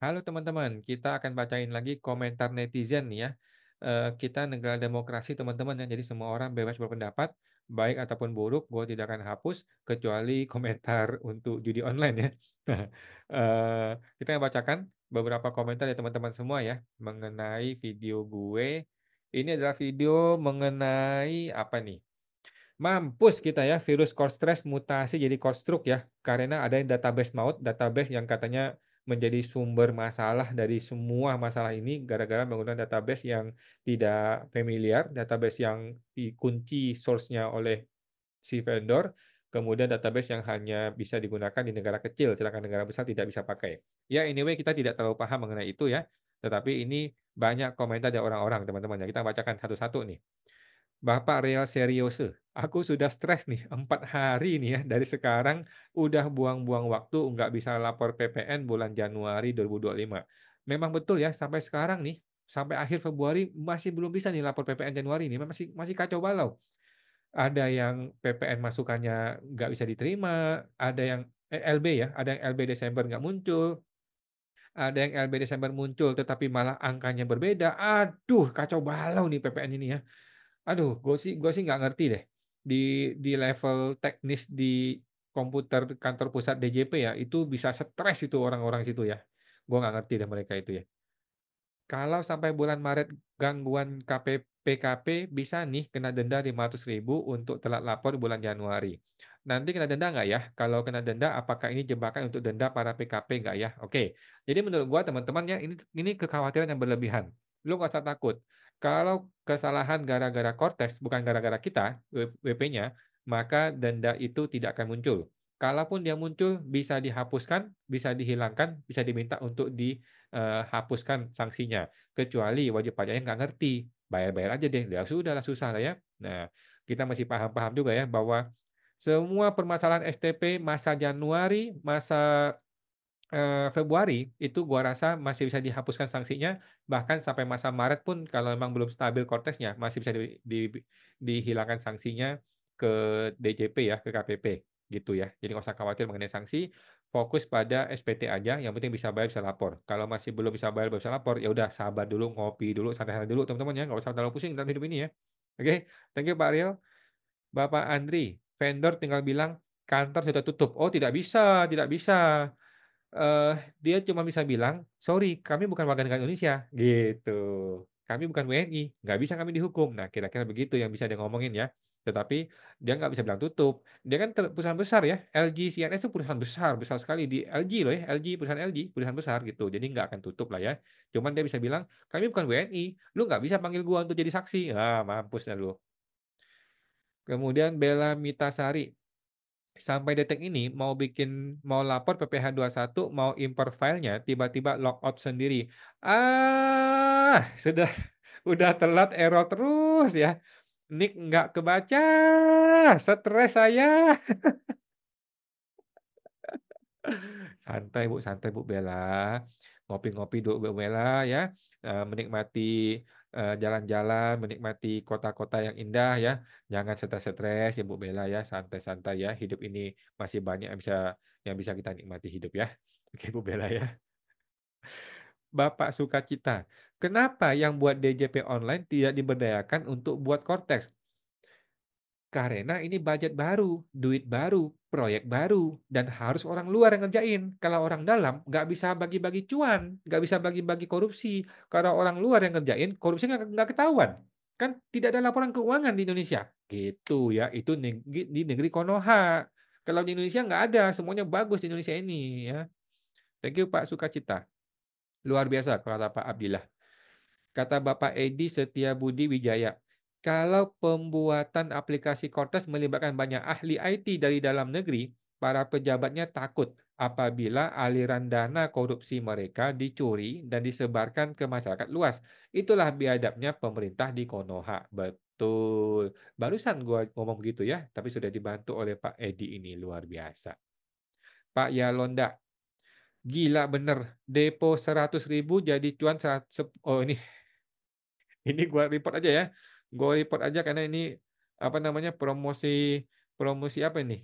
Halo teman-teman, kita akan bacain lagi komentar netizen nih ya. Kita negara demokrasi teman-teman ya, jadi semua orang bebas berpendapat, baik ataupun buruk, gue tidak akan hapus kecuali komentar untuk judi online ya. Nah, kita akan bacakan beberapa komentar ya teman-teman semua ya mengenai video gue. Ini adalah video mengenai apa nih? Mampus kita ya, virus core stress mutasi jadi core stroke ya, karena ada yang database maut, database yang katanya menjadi sumber masalah dari semua masalah ini gara-gara menggunakan database yang tidak familiar, database yang dikunci source-nya oleh si vendor, kemudian database yang hanya bisa digunakan di negara kecil, sedangkan negara besar tidak bisa pakai. Ya, anyway kita tidak terlalu paham mengenai itu ya, tetapi ini banyak komentar dari orang-orang teman-teman ya, kita bacakan satu-satu nih. Bapak Real Seriose, aku sudah stres nih 4 hari nih ya, dari sekarang udah buang-buang waktu nggak bisa lapor PPN bulan Januari 2025. Memang betul ya, sampai sekarang nih, sampai akhir Februari masih belum bisa nih lapor PPN Januari nih, masih masih kacau balau. Ada yang PPN masukannya nggak bisa diterima, ada yang LB ya, ada yang LB Desember nggak muncul, ada yang LB Desember muncul tetapi malah angkanya berbeda. Aduh, kacau balau nih PPN ini ya. Aduh, gue sih nggak ngerti deh, di level teknis di komputer kantor pusat DJP ya, itu bisa stres itu orang-orang situ ya. Gue nggak ngerti deh mereka itu ya. Kalau sampai bulan Maret gangguan PKP bisa nih kena denda 500.000 untuk telat lapor bulan Januari. Nanti kena denda nggak ya? Kalau kena denda, apakah ini jebakan untuk denda para PKP nggak ya? Oke, jadi menurut gua teman-teman ya, ini kekhawatiran yang berlebihan. Lu nggak usah takut. Kalau kesalahan gara-gara Cortex, bukan gara-gara kita, WP-nya, maka denda itu tidak akan muncul. Kalaupun dia muncul, bisa dihapuskan, bisa dihilangkan, bisa diminta untuk hapuskan sanksinya. Kecuali wajib pajaknya nggak ngerti, bayar-bayar aja deh, ya sudahlah susah lah ya. Nah, kita masih paham-paham juga ya bahwa semua permasalahan STP masa Januari, masa Februari, itu gua rasa masih bisa dihapuskan sanksinya, bahkan sampai masa Maret pun kalau memang belum stabil konteksnya, masih bisa dihilangkan sanksinya ke DJP ya, ke KPP, gitu ya. Jadi nggak usah khawatir mengenai sanksi, fokus pada SPT aja, yang penting bisa bayar, bisa lapor. Kalau masih belum bisa bayar, belum bisa lapor, ya udah sabar dulu, ngopi dulu, santai-santai dulu teman-teman ya, nggak usah terlalu pusing dalam hidup ini ya. Oke, thank you Pak Ariel. Bapak Andri, vendor tinggal bilang, "Kantor sudah tutup." Oh, tidak bisa, tidak bisa. Dia cuma bisa bilang, "Sorry, kami bukan warga negara Indonesia," gitu. "Kami bukan WNI, nggak bisa kami dihukum." Nah, kira-kira begitu yang bisa dia ngomongin ya. Tetapi dia nggak bisa bilang tutup. Dia kan perusahaan besar ya, LG CNS itu perusahaan besar, besar sekali di LG loh ya, LG, perusahaan LG, perusahaan besar gitu. Jadi nggak akan tutup lah ya. Cuman dia bisa bilang, "Kami bukan WNI, lu nggak bisa panggil gua untuk jadi saksi." Ah, mampus dah lu. Kemudian Bella Mitasari. Sampai detik ini mau lapor PPh 21 mau impor filenya, tiba-tiba logout sendiri. Sudah udah telat error terus ya. Nick nggak kebaca, stres saya. Santai Bu Bella. Ngopi-ngopi dulu Bu Bella ya. Menikmati jalan-jalan, menikmati kota-kota yang indah ya. Jangan stres-stres ya Bu Bella ya. Santai-santai ya. Hidup ini masih banyak yang bisa kita nikmati hidup ya. Oke Bu Bella ya. Bapak Sukacita. Kenapa yang buat DJP online tidak diberdayakan untuk buat Cortex? Karena ini budget baru, duit baru, proyek baru, dan harus orang luar yang ngerjain. Kalau orang dalam nggak bisa bagi-bagi cuan, nggak bisa bagi-bagi korupsi. Kalau orang luar yang ngerjain, korupsi nggak ketahuan. Kan tidak ada laporan keuangan di Indonesia. Gitu ya, itu di negeri Konoha. Kalau di Indonesia nggak ada, semuanya bagus di Indonesia ini ya. Thank you Pak Sukacita. Luar biasa kata Pak Abdillah. Kata Bapak Edi Setiabudi Wijaya, kalau pembuatan aplikasi Cortes melibatkan banyak ahli IT dari dalam negeri, para pejabatnya takut apabila aliran dana korupsi mereka dicuri dan disebarkan ke masyarakat luas. Itulah biadabnya pemerintah di Konoha. Betul. Barusan gua ngomong begitu ya, tapi sudah dibantu oleh Pak Edi ini luar biasa. Pak Yalonda, gila bener. Depo 100.000 jadi cuan 100, oh ini gua report aja ya. Gua report aja karena ini apa namanya promosi promosi apa ini?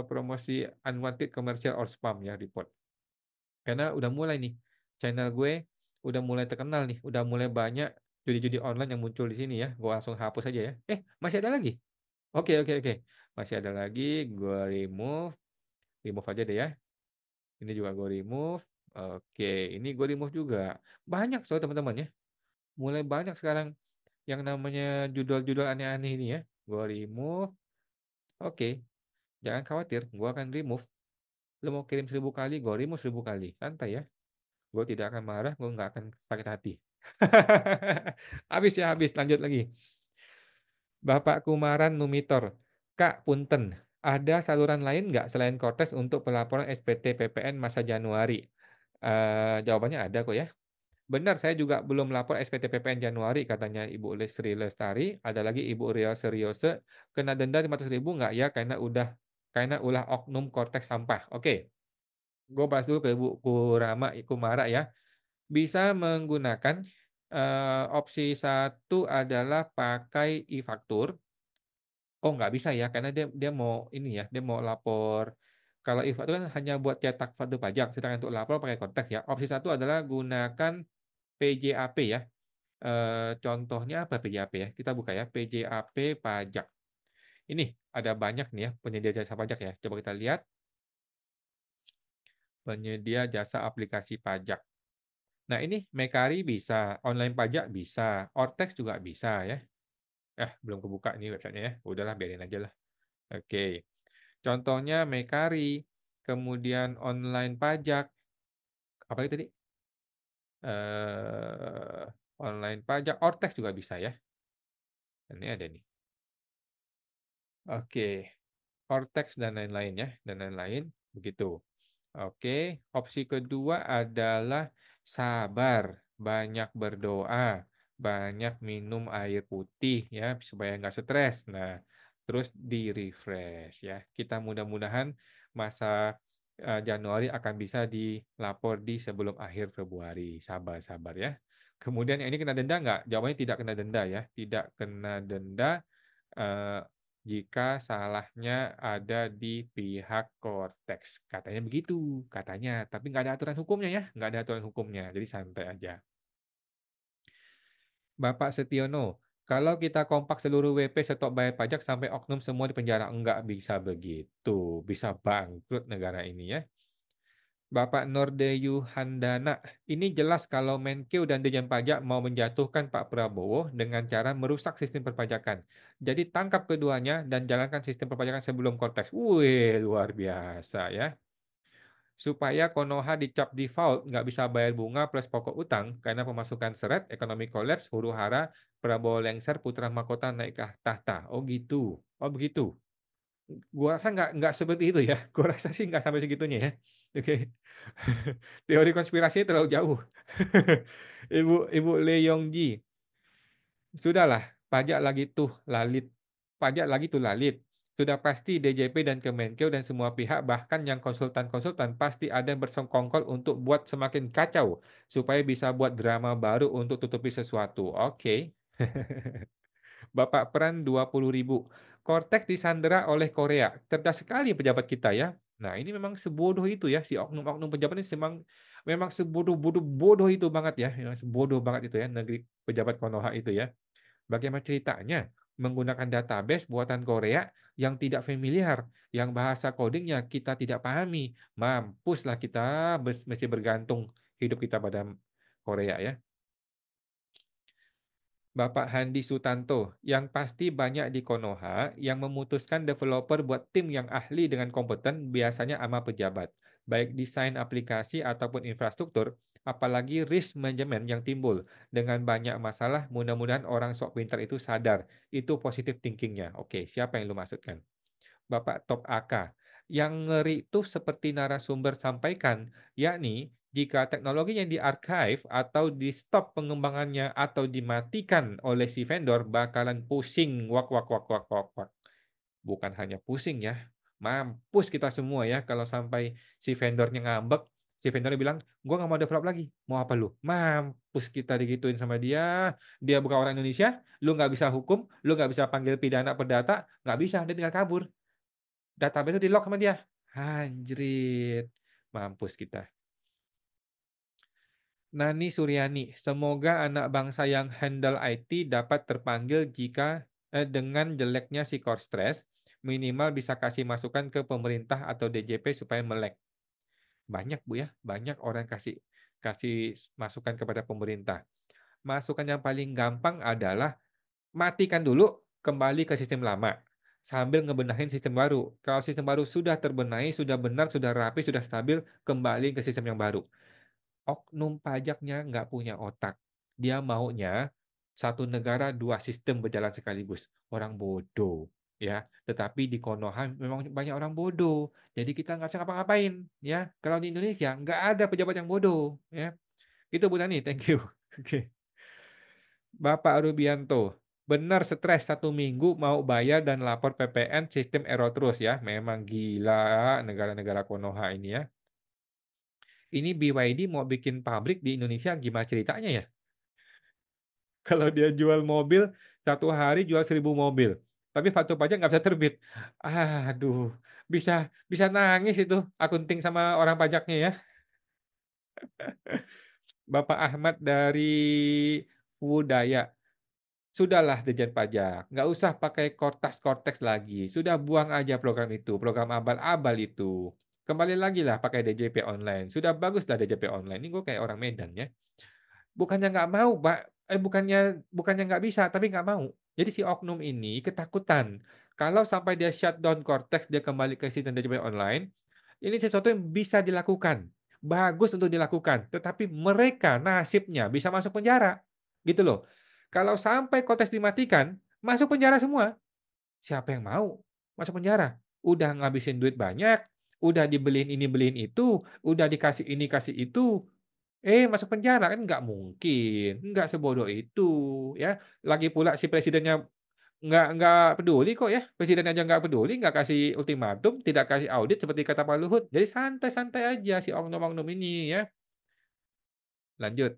Promosi unwanted commercial or spam ya report. Karena udah mulai nih, channel gue udah mulai terkenal nih, udah mulai banyak judi-judi online yang muncul di sini ya, gue langsung hapus aja ya. Masih ada lagi? Oke oke oke, masih ada lagi, gue remove aja deh ya. Ini juga gue remove, oke, ini gue remove juga. Banyak soalnya teman-teman ya, mulai banyak sekarang yang namanya judul-judul aneh-aneh ini ya. Gue remove, oke, jangan khawatir, gue akan remove. Lu mau kirim 1000 kali, gue remove 1000 kali, santai ya. Gue tidak akan marah, gue nggak akan sakit hati. Habis ya, habis. Lanjut lagi. Bapak Kumaran Numitor. Kak, punten. Ada saluran lain nggak selain Kortes untuk pelaporan SPT PPN masa Januari? Jawabannya ada kok ya. Benar, saya juga belum lapor SPT PPN Januari, katanya Ibu Sri Lestari. Ada lagi Ibu Ria Seriose. Kena denda 500.000 nggak ya? Karena ulah oknum Kortes sampah. Oke, gue bahas dulu ke Ibu Kumara ya. Bisa menggunakan, opsi satu adalah pakai e-faktur. Oh, nggak bisa ya, karena dia dia mau ini ya, dia mau lapor. Kalau e-faktur kan hanya buat cetak faktur pajak, sedangkan untuk lapor pakai konteks ya. Opsi satu adalah gunakan PJAP ya. Contohnya apa PJAP ya? Kita buka ya, PJAP pajak. Ini ada banyak nih ya penyedia jasa pajak ya. Coba kita lihat penyedia jasa aplikasi pajak. Nah, ini Mekari bisa, online pajak bisa, Ortex juga bisa ya. Belum kebuka nih websitenya ya. Udahlah, biarin aja lah. Oke. Contohnya Mekari, kemudian online pajak, apa tadi? Eh, Online pajak, Ortex juga bisa ya. Ini ada nih. Oke. Cortex dan lain-lain ya, dan lain-lain begitu. Oke, opsi kedua adalah sabar, banyak berdoa, banyak minum air putih ya supaya nggak stres. Nah, terus di refresh ya. Kita mudah-mudahan masa Januari akan bisa dilapor di sebelum akhir Februari. Sabar-sabar ya. Kemudian yang ini kena denda nggak? Jawabannya tidak kena denda ya, tidak kena denda. eh, Jika salahnya ada di pihak Cortex. Katanya begitu, katanya. Tapi nggak ada aturan hukumnya ya, nggak ada aturan hukumnya. Jadi santai aja. Bapak Setiono, kalau kita kompak seluruh WP stop bayar pajak sampai oknum semua di penjara, nggak bisa begitu. Bisa bangkrut negara ini ya. Bapak Nordeyu Handana, ini jelas kalau Menkeu dan Dirjen Pajak mau menjatuhkan Pak Prabowo dengan cara merusak sistem perpajakan. Jadi tangkap keduanya dan jalankan sistem perpajakan sebelum Kortex. Wih, luar biasa ya. Supaya Konoha dicap default, nggak bisa bayar bunga plus pokok utang karena pemasukan seret, ekonomi kolaps, huru hara, Prabowo lengser, putra mahkota naik ke tahta. Oh gitu. Oh begitu. Gua rasa nggak seperti itu ya. Gua rasa sih nggak sampai segitunya ya. Oke. Teori konspirasi terlalu jauh. Ibu Ibu Lee Yongji, sudahlah, pajak lagi tuh lalit. Sudah pasti DJP dan Kemenkeu dan semua pihak, bahkan yang konsultan-konsultan pasti ada yang bersengkongkol untuk buat semakin kacau supaya bisa buat drama baru untuk tutupi sesuatu. Oke. Bapak Peran 20.000. Cortex disandera oleh Korea. Cerdas sekali pejabat kita ya. Nah, ini memang sebodoh itu ya, si oknum-oknum pejabat ini memang sebodoh-bodoh itu banget ya. Memang sebodoh banget itu ya, negeri pejabat Konoha itu ya. Bagaimana ceritanya? Menggunakan database buatan Korea yang tidak familiar, yang bahasa codingnya kita tidak pahami. Mampuslah kita mesti bergantung hidup kita pada Korea ya. Bapak Handi Sutanto, yang pasti banyak di Konoha yang memutuskan developer buat tim yang ahli dengan kompeten biasanya ama pejabat, baik desain aplikasi ataupun infrastruktur, apalagi risk management yang timbul. Dengan banyak masalah, mudah-mudahan orang sok pintar itu sadar. Itu positive thinkingnya. Oke, siapa yang lu maksudkan? Bapak Top AK. Yang ngeri itu seperti narasumber sampaikan, yakni jika teknologi yang di-archive atau di-stop pengembangannya atau dimatikan oleh si vendor bakalan pusing wak wak wak wak wak wak. Bukan hanya pusing ya, mampus kita semua ya kalau sampai si vendornya ngambek, si vendornya bilang, gua nggak mau develop lagi, mau apa lu? Mampus kita digituin sama dia bukan orang Indonesia, lu nggak bisa hukum, lu nggak bisa panggil pidana perdata, nggak bisa, dia tinggal kabur. Database itu di lock sama dia. Anjrit. Mampus kita. Nani Suryani, semoga anak bangsa yang handle IT dapat terpanggil jika dengan jeleknya sikor stres, minimal bisa kasih masukan ke pemerintah atau DJP supaya melek. Banyak Bu ya, banyak orang kasih kasih masukan kepada pemerintah. Masukan yang paling gampang adalah matikan dulu, kembali ke sistem lama, sambil ngebenahin sistem baru. Kalau sistem baru sudah terbenahi, sudah benar, sudah rapi, sudah stabil, kembali ke sistem yang baru. Oknum pajaknya nggak punya otak. Dia maunya satu negara dua sistem berjalan sekaligus. Orang bodoh, ya. Tetapi di Konoha memang banyak orang bodoh. Jadi kita nggak bisa ngapa-ngapain, ya. Kalau di Indonesia nggak ada pejabat yang bodoh, ya. Itu Bu Nani, thank you. Oke. Bapak Rubianto, benar stres 1 minggu mau bayar dan lapor PPN sistem error terus ya. Memang gila negara-negara Konoha ini ya. Ini BYD mau bikin pabrik di Indonesia gimana ceritanya ya? Kalau dia jual mobil, 1 hari jual 1.000 mobil. Tapi faktur pajak nggak bisa terbit. Aduh, bisa bisa nangis itu akunting sama orang pajaknya ya. Bapak Ahmad dari Budaya. Sudahlah Dirjen Pajak, nggak usah pakai kortas-korteks lagi. Sudah buang aja program itu, program abal-abal itu. Kembali lagi lah pakai DJP online. Sudah bagus lah DJP online. Ini gue kayak orang Medan ya. Bukannya nggak mau, Pak. Bukannya bukannya nggak bisa, tapi nggak mau. Jadi si oknum ini ketakutan. Kalau sampai dia shutdown Cortex, dia kembali ke sistem DJP online, ini sesuatu yang bisa dilakukan. Bagus untuk dilakukan. Tetapi mereka nasibnya bisa masuk penjara. Gitu loh. Kalau sampai Cortex dimatikan, masuk penjara semua. Siapa yang mau masuk penjara? Udah ngabisin duit banyak, udah dibeliin ini beliin itu, udah dikasih ini kasih itu, masuk penjara kan nggak mungkin, nggak sebodoh itu ya. Lagi pula si presidennya nggak peduli kok ya, presiden aja nggak peduli, nggak kasih ultimatum, tidak kasih audit seperti kata Pak Luhut. Jadi santai-santai aja si oknum-oknum ini ya. Lanjut.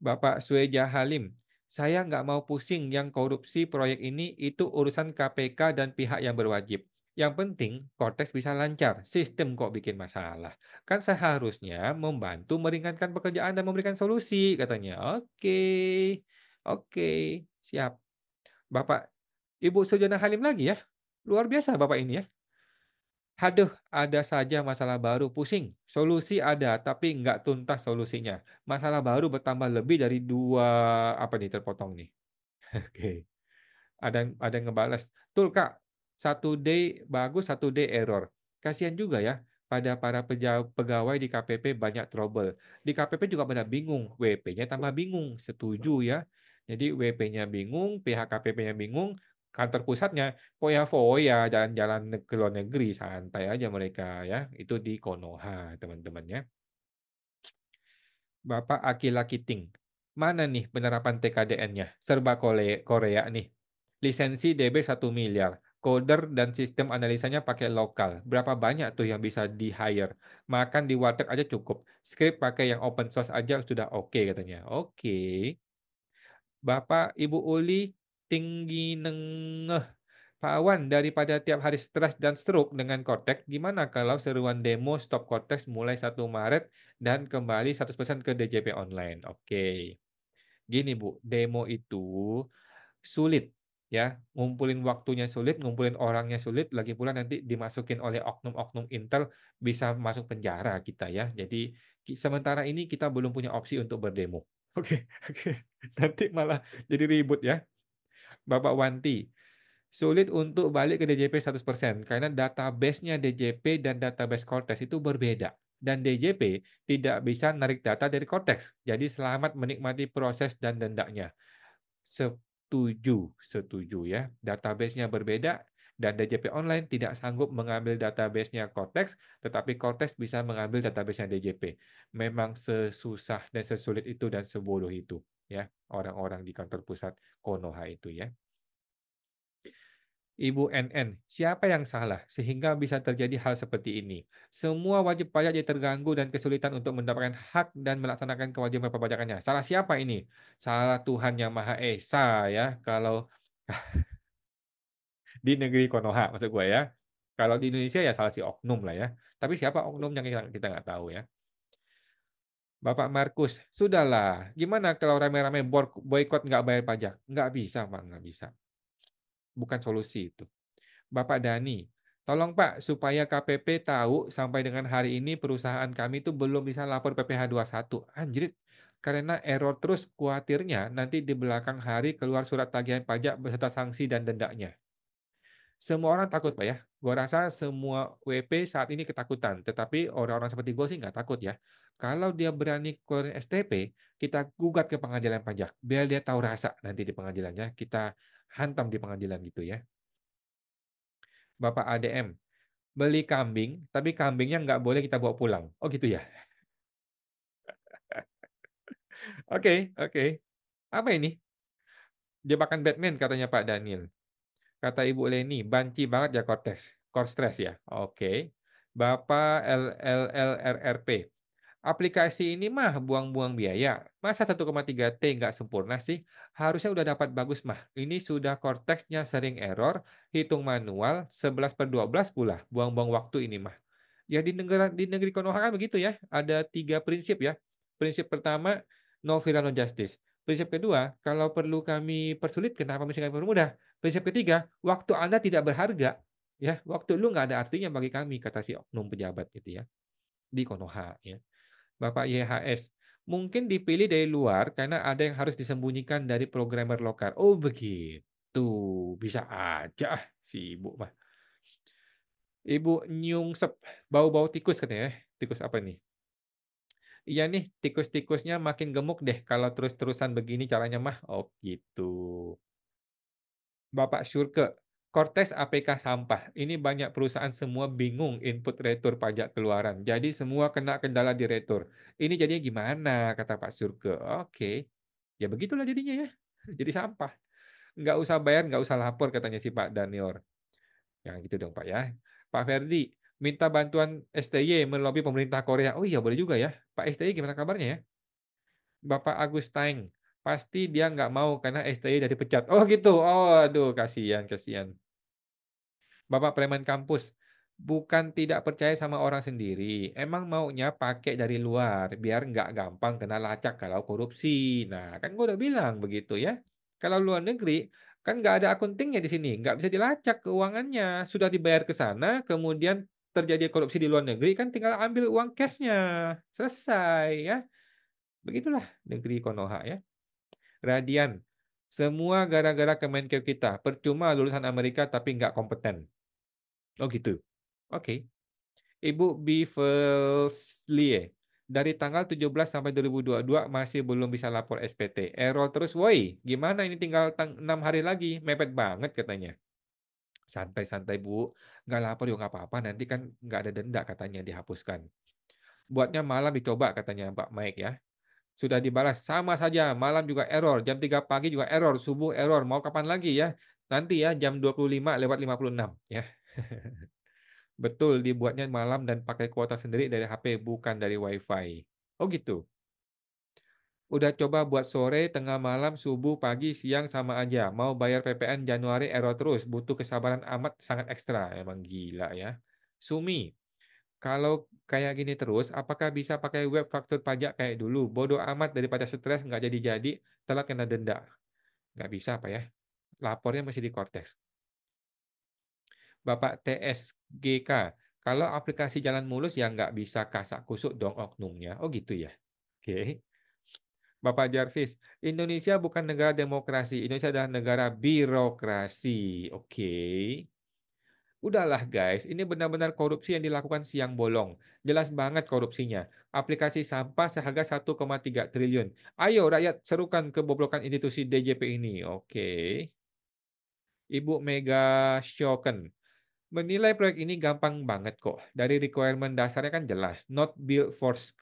Bapak Sueja Halim, saya nggak mau pusing yang korupsi proyek ini itu urusan KPK dan pihak yang berwajib. Yang penting Cortex bisa lancar, sistem kok bikin masalah. Kan seharusnya membantu meringankan pekerjaan dan memberikan solusi, katanya. Oke, oke, siap. Bapak, Ibu Sujana Halim lagi ya? Luar biasa Bapak ini ya. Aduh, ada saja masalah baru, pusing. Solusi ada, tapi nggak tuntas solusinya. Masalah baru bertambah lebih dari dua, apa nih, terpotong nih. Oke, ada yang ngebales. Betul, Kak. 1 day bagus, 1 day error. Kasihan juga ya, pada para pegawai di KPP banyak trouble. Di KPP juga pada bingung, WP-nya tambah bingung. Setuju ya. Jadi WP-nya bingung, pihak KPP-nya bingung, kantor pusatnya foya-foya, jalan-jalan ke luar negeri, santai aja mereka ya. Itu di Konoha, teman-teman ya. Bapak Akila Kiting. Mana nih penerapan TKDN-nya? Serba Korea nih. Lisensi DB 1 miliar. Coder dan sistem analisanya pakai lokal. Berapa banyak tuh yang bisa di-hire? Makan di warteg aja cukup. Script pakai yang open source aja sudah oke katanya. Oke. Bapak Ibu Uli tinggi nengeh. Pak Awan, daripada tiap hari stres dan stroke dengan Cortex, gimana kalau seruan demo stop Cortex mulai 1 Maret dan kembali 100% ke DJP online? Oke. Gini Bu, demo itu sulit ya. Ngumpulin waktunya sulit, ngumpulin orangnya sulit, lagi pula nanti dimasukin oleh oknum-oknum Intel bisa masuk penjara kita ya. Jadi sementara ini kita belum punya opsi untuk berdemo. Oke, oke. Nanti malah jadi ribut ya. Bapak Wanti, sulit untuk balik ke DJP 100% karena database-nya DJP dan database Cortex itu berbeda. Dan DJP tidak bisa narik data dari Cortex. Jadi selamat menikmati proses dan dendanya. Setuju, setuju ya. Database-nya berbeda dan DJP online tidak sanggup mengambil database-nya Cortex, tetapi Cortex bisa mengambil database-nya DJP. Memang sesusah dan sesulit itu dan sebodoh itu ya orang-orang di kantor pusat Konoha itu ya. Ibu NN, siapa yang salah sehingga bisa terjadi hal seperti ini? Semua wajib pajak jadi terganggu dan kesulitan untuk mendapatkan hak dan melaksanakan kewajiban perpajakannya. Salah siapa ini? Salah Tuhan Yang Maha Esa ya. Kalau di negeri Konoha maksud gue ya. Kalau di Indonesia ya salah si oknum lah ya. Tapi siapa oknumnya kita nggak tahu ya. Bapak Markus, "Sudahlah, gimana kalau rame-rame boikot nggak bayar pajak?" Nggak bisa Pak, nggak bisa. Bukan solusi itu. Bapak Dani, "Tolong Pak, supaya KPP tahu sampai dengan hari ini perusahaan kami itu belum bisa lapor PPh 21." Anjrit, karena error terus kuatirnya nanti di belakang hari keluar surat tagihan pajak beserta sanksi dan dendanya. Semua orang takut, Pak, ya. Gua rasa semua WP saat ini ketakutan, tetapi orang-orang seperti gue sih nggak takut ya. Kalau dia berani keluarin STP, kita gugat ke pengadilan pajak, biar dia tahu rasa nanti di pengadilannya, kita hantam di pengadilan gitu ya. Bapak ADM, beli kambing, tapi kambingnya nggak boleh kita bawa pulang. Oh gitu ya? Oke oke. Apa ini? Jebakan Batman katanya Pak Daniel. Kata Ibu Leni, "Banci banget ya Korstress ya?" Oke. Bapak LLLRRP, "Aplikasi ini mah buang-buang biaya. Masa 1,3 T nggak sempurna sih? Harusnya udah dapat bagus mah. Ini sudah Cortex-nya sering error, hitung manual, 11/12 pula. Buang-buang waktu ini mah." Ya di negeri Konoha kan begitu ya, ada 3 prinsip ya. Prinsip pertama, no viral, no justice. Prinsip kedua, kalau perlu kami persulit, kenapa mesti kami permudah? Prinsip ketiga, waktu Anda tidak berharga, ya, waktu lu nggak ada artinya bagi kami, kata si oknum pejabat gitu ya, di Konoha ya. Bapak YHS, "Mungkin dipilih dari luar karena ada yang harus disembunyikan dari programmer lokal." Oh begitu, bisa aja si Ibu mah. Ibu Nyungsep, "Bau-bau tikus," katanya ya. Tikus apa nih? "Iya nih, tikus-tikusnya makin gemuk deh kalau terus-terusan begini caranya mah." Oh gitu. Bapak Syurke, "Cortex APK sampah. Ini banyak perusahaan semua bingung input retur pajak keluaran. Jadi semua kena kendala di retur. Ini jadinya gimana?" Kata Pak Syurke. Oke. Ya begitulah jadinya ya. Jadi sampah. Nggak usah bayar, nggak usah lapor katanya si Pak Danior. Jangan gitu dong Pak ya. Pak Ferdi, "Minta bantuan STY melobi pemerintah Korea." Oh iya boleh juga ya. Pak STY gimana kabarnya ya? Bapak Agus Taeng, "Pasti dia nggak mau karena STY udah dipecat." Oh gitu. Oh aduh kasihan kasihan. Bapak preman kampus, "Bukan tidak percaya sama orang sendiri, emang maunya pakai dari luar, biar nggak gampang kena lacak kalau korupsi." Nah, kan gua udah bilang begitu ya. Kalau luar negeri, kan nggak ada akuntingnya di sini, nggak bisa dilacak keuangannya. Sudah dibayar ke sana, kemudian terjadi korupsi di luar negeri, kan tinggal ambil uang cashnya, selesai ya. Begitulah negeri Konoha ya. Radian, "Semua gara-gara Kemenkeu kita, percuma lulusan Amerika tapi nggak kompeten." Oh gitu? Oke. Ibu Bivelslie, "Dari tanggal 17 sampai 2022 masih belum bisa lapor SPT. Error terus woi, gimana ini tinggal 6 hari lagi, mepet banget," katanya. "Santai-santai Bu, nggak lapor juga nggak apa-apa, nanti kan nggak ada denda," katanya, "dihapuskan." "Buatnya malam dicoba," katanya Mbak Mike ya. Sudah dibalas, "Sama saja, malam juga error, jam 3 pagi juga error, subuh error, mau kapan lagi ya? Nanti ya jam 25:56 ya." Betul, dibuatnya malam dan pakai kuota sendiri dari HP, bukan dari WiFi. Oh gitu? Udah coba buat sore, tengah malam, subuh, pagi, siang sama aja. Mau bayar PPN Januari error terus, butuh kesabaran amat sangat ekstra. Emang gila ya. Sumi, "Kalau kayak gini terus, apakah bisa pakai web faktur pajak kayak dulu? Bodoh amat daripada stres nggak jadi-jadi, telat kena denda." Nggak bisa apa ya? Lapornya masih di Cortex. Bapak TSGK, "Kalau aplikasi jalan mulus ya nggak bisa kasak kusuk dong oknumnya." Oh gitu ya? Oke. Bapak Jarvis, "Indonesia bukan negara demokrasi, Indonesia adalah negara birokrasi." Oke. Udahlah guys, ini benar-benar korupsi yang dilakukan siang bolong. Jelas banget korupsinya. Aplikasi sampah seharga 1,3 triliun. Ayo rakyat serukan kebobrokan institusi DJP ini. Oke. Ibu Mega Shoken, "Menilai proyek ini gampang banget kok. Dari requirement dasarnya kan jelas, not built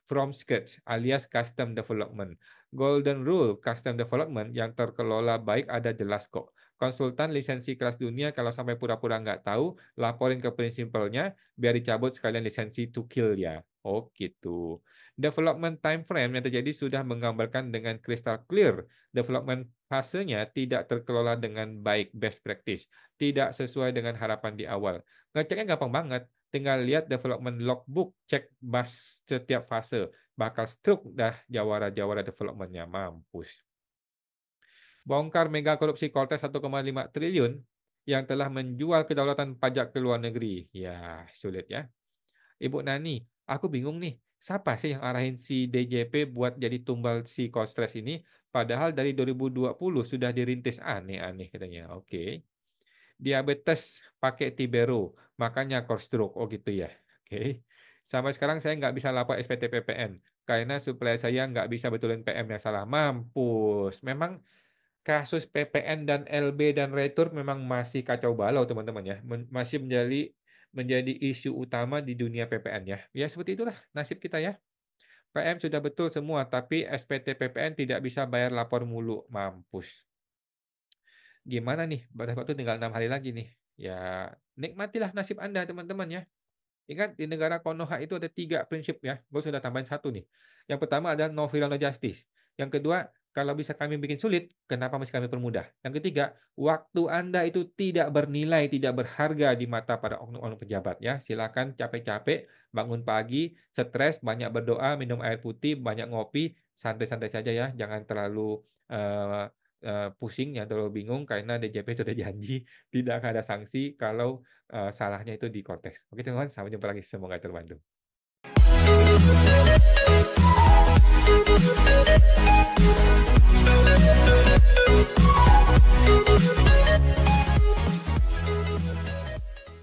from scratch alias custom development. Golden rule custom development yang terkelola baik ada jelas kok. Konsultan lisensi kelas dunia kalau sampai pura-pura nggak tahu, laporin ke prinsipalnya biar dicabut sekalian lisensi to kill ya." Oh gitu. Development time frame yang terjadi sudah menggambarkan dengan crystal clear. Development fasenya tidak terkelola dengan baik best practice, tidak sesuai dengan harapan di awal. Ngeceknya gampang banget, tinggal lihat development logbook, cek bus setiap fase. bakal stroke dah jawara-jawara development-nya, mampus. Bongkar mega korupsi Koltes 1,5 triliun yang telah menjual kedaulatan pajak ke luar negeri. Ya, sulit ya. Ibu Nani, aku bingung nih, siapa sih yang arahin si DJP buat jadi tumbal si Kolstres ini? Padahal dari 2020 sudah dirintis, aneh-aneh katanya. Oke. Diabetes pakai Tibero, makanya stroke. Oh gitu ya. Oke. Sampai sekarang saya nggak bisa lapor SPT PPN karena supplier saya nggak bisa betulin PM yang salah. Mampus. Memang kasus PPN dan LB dan retur memang masih kacau balau teman-teman ya. Masih menjadi isu utama di dunia PPN ya. Ya seperti itulah nasib kita ya. PM sudah betul semua, tapi SPT PPN tidak bisa bayar lapor mulu. Mampus. Gimana nih? Batas waktu tinggal 6 hari lagi nih. Ya, nikmatilah nasib Anda teman-teman ya. Ingat di negara Konoha itu ada 3 prinsip ya, gue sudah tambahin satu nih. Yang pertama adalah no viral no justice. Yang kedua, kalau bisa kami bikin sulit, kenapa mesti kami permudah? Yang ketiga, waktu Anda itu tidak bernilai, tidak berharga di mata para oknum-oknum pejabat ya. Silakan capek-capek, bangun pagi, stres, banyak berdoa, minum air putih, banyak ngopi, santai-santai saja ya. Jangan terlalu eh, pusing, jangan terlalu bingung karena DJP sudah janji tidak akan ada sanksi kalau salahnya itu di konteks. Oke teman-teman, sampai jumpa lagi. Semoga terbantu.